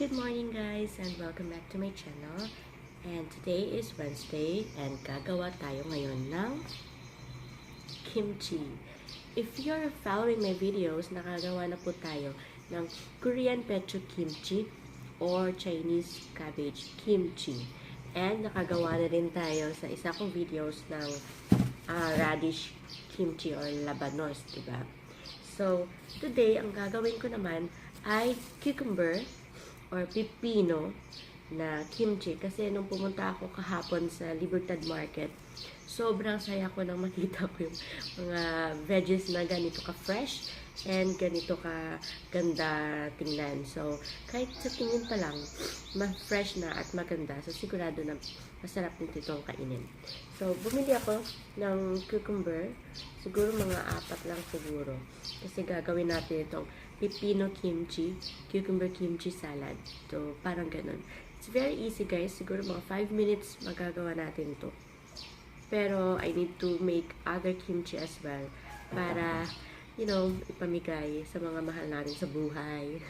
Good morning guys and welcome back to my channel. And today is Wednesday and gagawa tayo ngayon ng kimchi. If you're following my videos, nakagawa na po tayo ng Korean pecho kimchi or Chinese cabbage kimchi. And nakagawa na rin tayo sa isa kong videos ng radish kimchi or labanos, diba? So, today, ang gagawin ko naman ay cucumber or pipino na kimchi. Kasi nung pumunta ako kahapon sa Libertad Market, sobrang saya ko nang makita ko yung mga veggies na ganito ka-fresh and ganito ka-ganda tingnan. So, kahit sa tingin pa lang, ma-fresh na at maganda. So, sigurado na masarap din itong kainin. So, bumili ako ng cucumber. Siguro mga 4 lang siguro. Kasi gagawin natin itong pipino kimchi, cucumber kimchi salad. So, parang ganun. It's very easy guys. Siguro mga 5 minutes magagawa natin ito. Pero, I need to make other kimchi as well. Para, you know, ipamigay sa mga mahal natin sa buhay.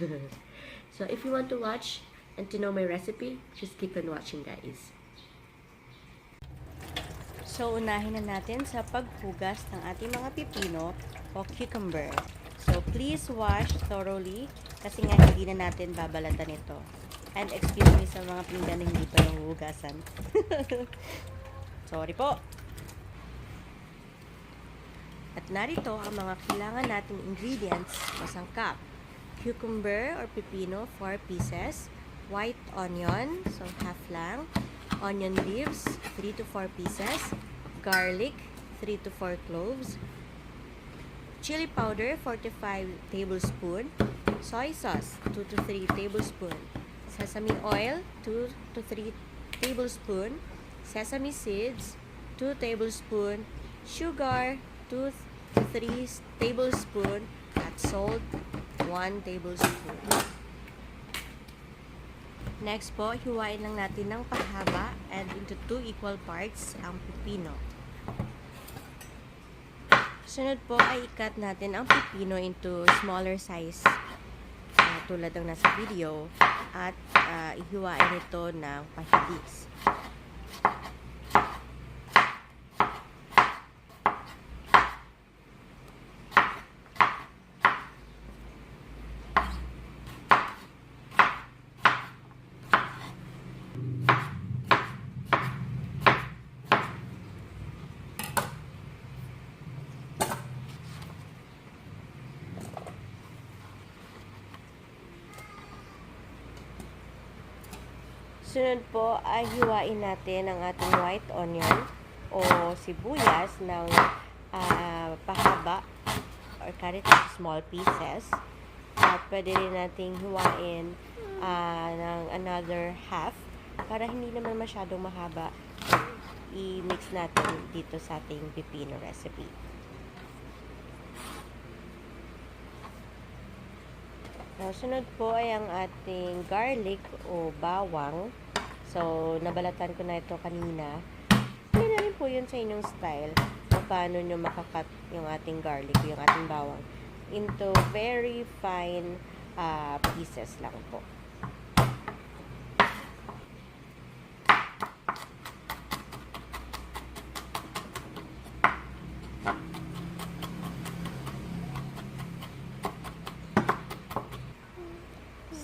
So, if you want to watch and to know my recipe, just keep on watching guys. So, unahin na natin sa paghugas ng ating mga pipino o cucumber. So, please wash thoroughly kasi nga hindi na natin babalatan ito. And excuse me sa mga pinggan na hindi pa nahuhugasan. Sorry po. At narito ang mga kailangan nating ingredients o sangkap. Cucumber or pipino, 4 pieces. White onion, so half lang. Onion leaves, 3 to 4 pieces. Garlic, 3 to 4 cloves. Chili powder, 4 to 5 tablespoons. Soy sauce, 2 to 3 tablespoons. Sesame oil, 2 to 3 tablespoons. Sesame seeds, 2 tablespoons. Sugar, 2 to 3 tablespoons. At salt, 1 tablespoon. Next po, hiwain lang natin ng pahaba and into 2 equal parts ang pipino. Sunod po ay i-cut natin ang pipino into smaller size tulad ng nasa video at ihiwain ito ng pahibis. Sunod po ay hiwain natin ang ating white onion o sibuyas ng pahaba or cut it into small pieces. At pwede rin nating hiwain ng another half para hindi naman masyadong mahaba. I-mix natin dito sa ating pipino recipe. Now, sunod po ay ang ating garlic o bawang. So, nabalatan ko na ito kanina. Hindi na rin po yun sa inyong style kung paano nyo makakat yung ating garlic, yung ating bawang into very fine pieces lang po.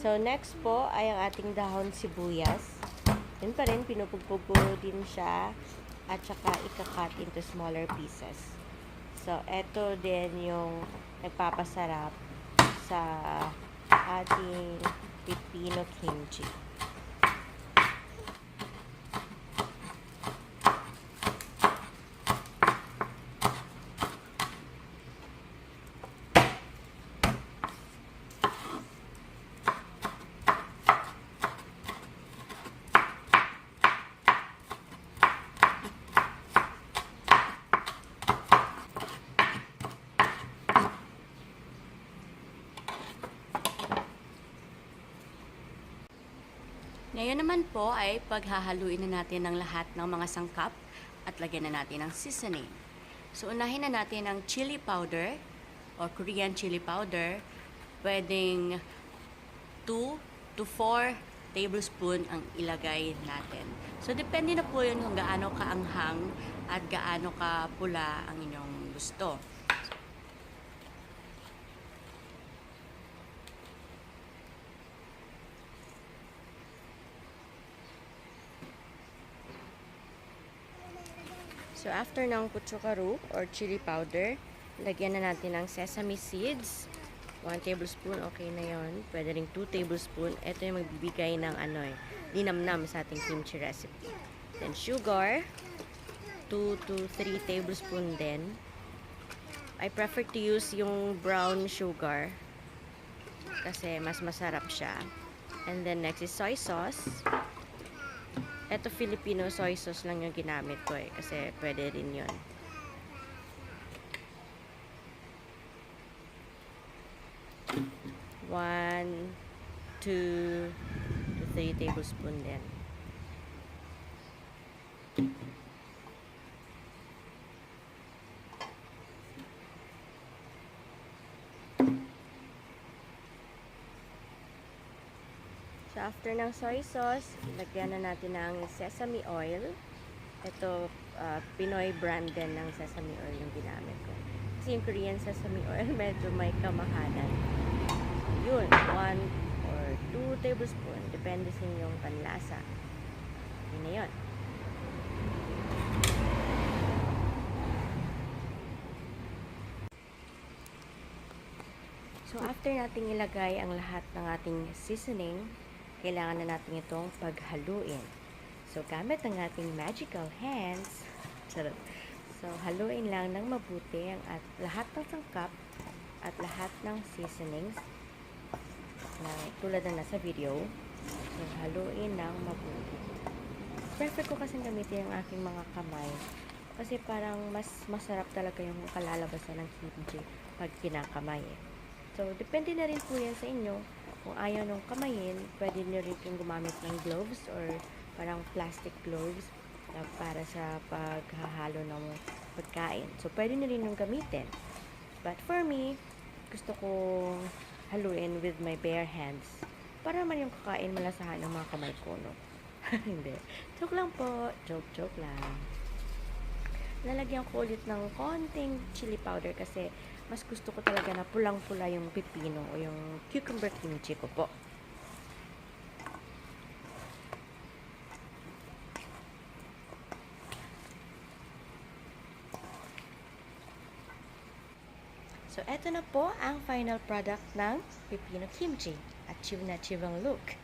So, next po ay ang ating dahon sibuyas. Yun pa rin, pinupugpog ko din siya at saka ika-cut into smaller pieces. So, eto din yung nagpapasarap sa ating pipino kimchi. Ngayon naman po ay paghahaluin na natin ang lahat ng mga sangkap at lagyan na natin ng seasoning. So, unahin na natin ang chili powder or Korean chili powder. Pwedeng 2 to 4 tablespoon ang ilagay natin. So, depende na po yun kung gaano kaanghang at gaano ka pula ang inyong gusto. So, after ng kutsukaru or chili powder, lagyan na natin ng sesame seeds. 1 tablespoon, okay na yon. Pwede rin 2 tablespoon. Ito yung magbibigay ng linamnam sa ating kimchi recipe. Then, sugar. 2 to 3 tablespoon din. I prefer to use yung brown sugar kasi mas masarap siya. And then, next is soy sauce. Ito Filipino soy sauce lang yung ginamit ko kasi pwede rin yun. One, 2 to 3 tablespoon din. So, after ng soy sauce, lagyan na natin ng sesame oil. Ito, Pinoy brand din ng sesame oil yung ginamit ko. Kasi yung Korean sesame oil, medyo may kamahalan. Yun, 1 or 2 tablespoon. Depende sa inyong panlasa. Yun na yun. So, after nating ilagay ang lahat ng ating seasoning, kailangan na natin itong paghaluin. So, gamit ang ating magical hands. Sarap. So, haluin lang ng mabuti at lahat ng sangkap at lahat ng seasonings na tulad na nasa video. So, haluin ng mabuti. Prefer ko kasi gamitin ang aking mga kamay kasi parang mas masarap talaga yung kalalabasan ng kimchi pag kinakamay. So, depende na rin po yan sa inyo. Kung ayaw nung kamayin, pwede nyo rin yung gumamit ng gloves or parang plastic gloves para sa paghahalo ng pagkain. So, pwede nyo rin yung gamitin. But for me, gusto ko haluin with my bare hands para naman yung kakain malasahan ng mga kamay ko, no? Hindi. Joke lang po. Joke lang. Lalagyan ko ulit ng konting chili powder kasi mas gusto ko talaga na pulang-pula yung pipino o yung cucumber kimchi ko po. So, eto na po ang final product ng pipino kimchi. Achieve na achieve ang look.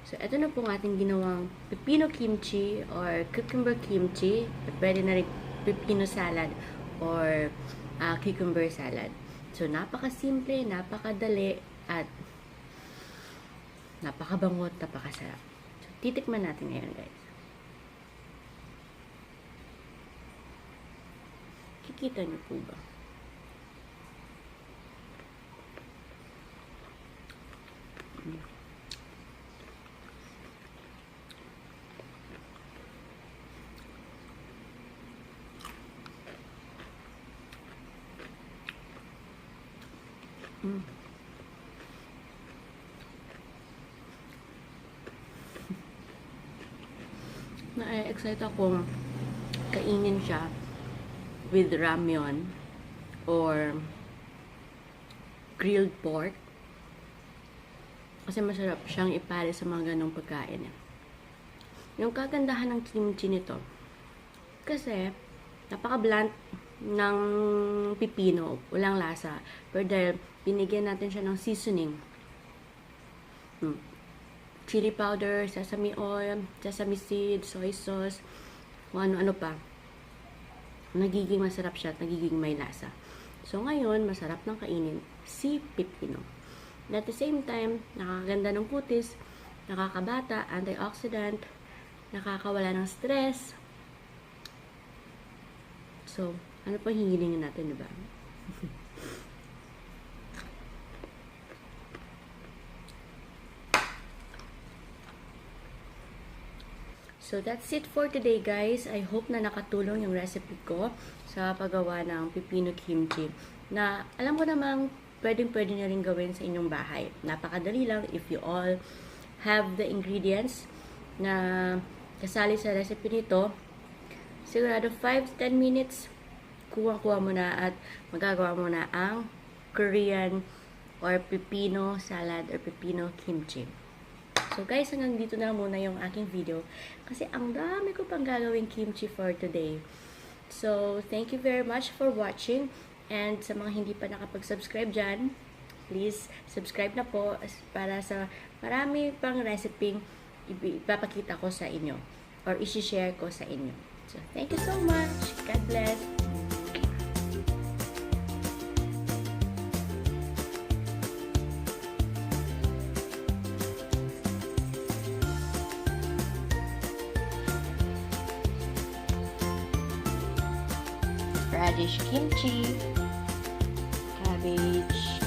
So, eto na po ang ating ginawang pipino kimchi or cucumber kimchi. Pwede na rin pipino salad or cucumber salad. So, napaka-simple, napakadali, at napakabango at napakasarap. So, titikman natin ngayon, guys. Kikita niyo po ba? Na-excite akong kainin siya with ramyun or grilled pork kasi masarap siyang ipare sa mga ganong pagkain. Yung kagandahan ng kimchi nito kasi napaka-blunt ng pipino, walang lasa, pero dahil binigyan natin siya ng seasoning, chili powder, sesame oil, sesame seeds, soy sauce, kung ano-ano pa, nagiging masarap siya at nagiging may lasa. So ngayon, masarap ng kainin si pipino. And at the same time, nakakaganda ng kutis, nakakabata, antioxidant, nakakawala ng stress. So, ano pa hihilingin natin, diba? So, that's it for today, guys. I hope na nakatulong yung recipe ko sa paggawa ng pipino kimchi. Na, alam ko namang pwedeng-pwede nyo rin gawin sa inyong bahay. Napakadali lang if you all have the ingredients na kasali sa recipe nito. Sigurado 5-10 minutes, kuha-kuha mo na at magagawa mo na ang Korean or pepino salad or pepino kimchi. So guys, hanggang dito na muna yung aking video kasi ang dami ko pang gagawing kimchi for today. So, thank you very much for watching. And sa mga hindi pa nakapag-subscribe dyan, please subscribe na po para sa marami pang recipe ipapakita ko sa inyo or isi-share ko sa inyo. So, thank you so much. God bless. Radish kimchi, cabbage,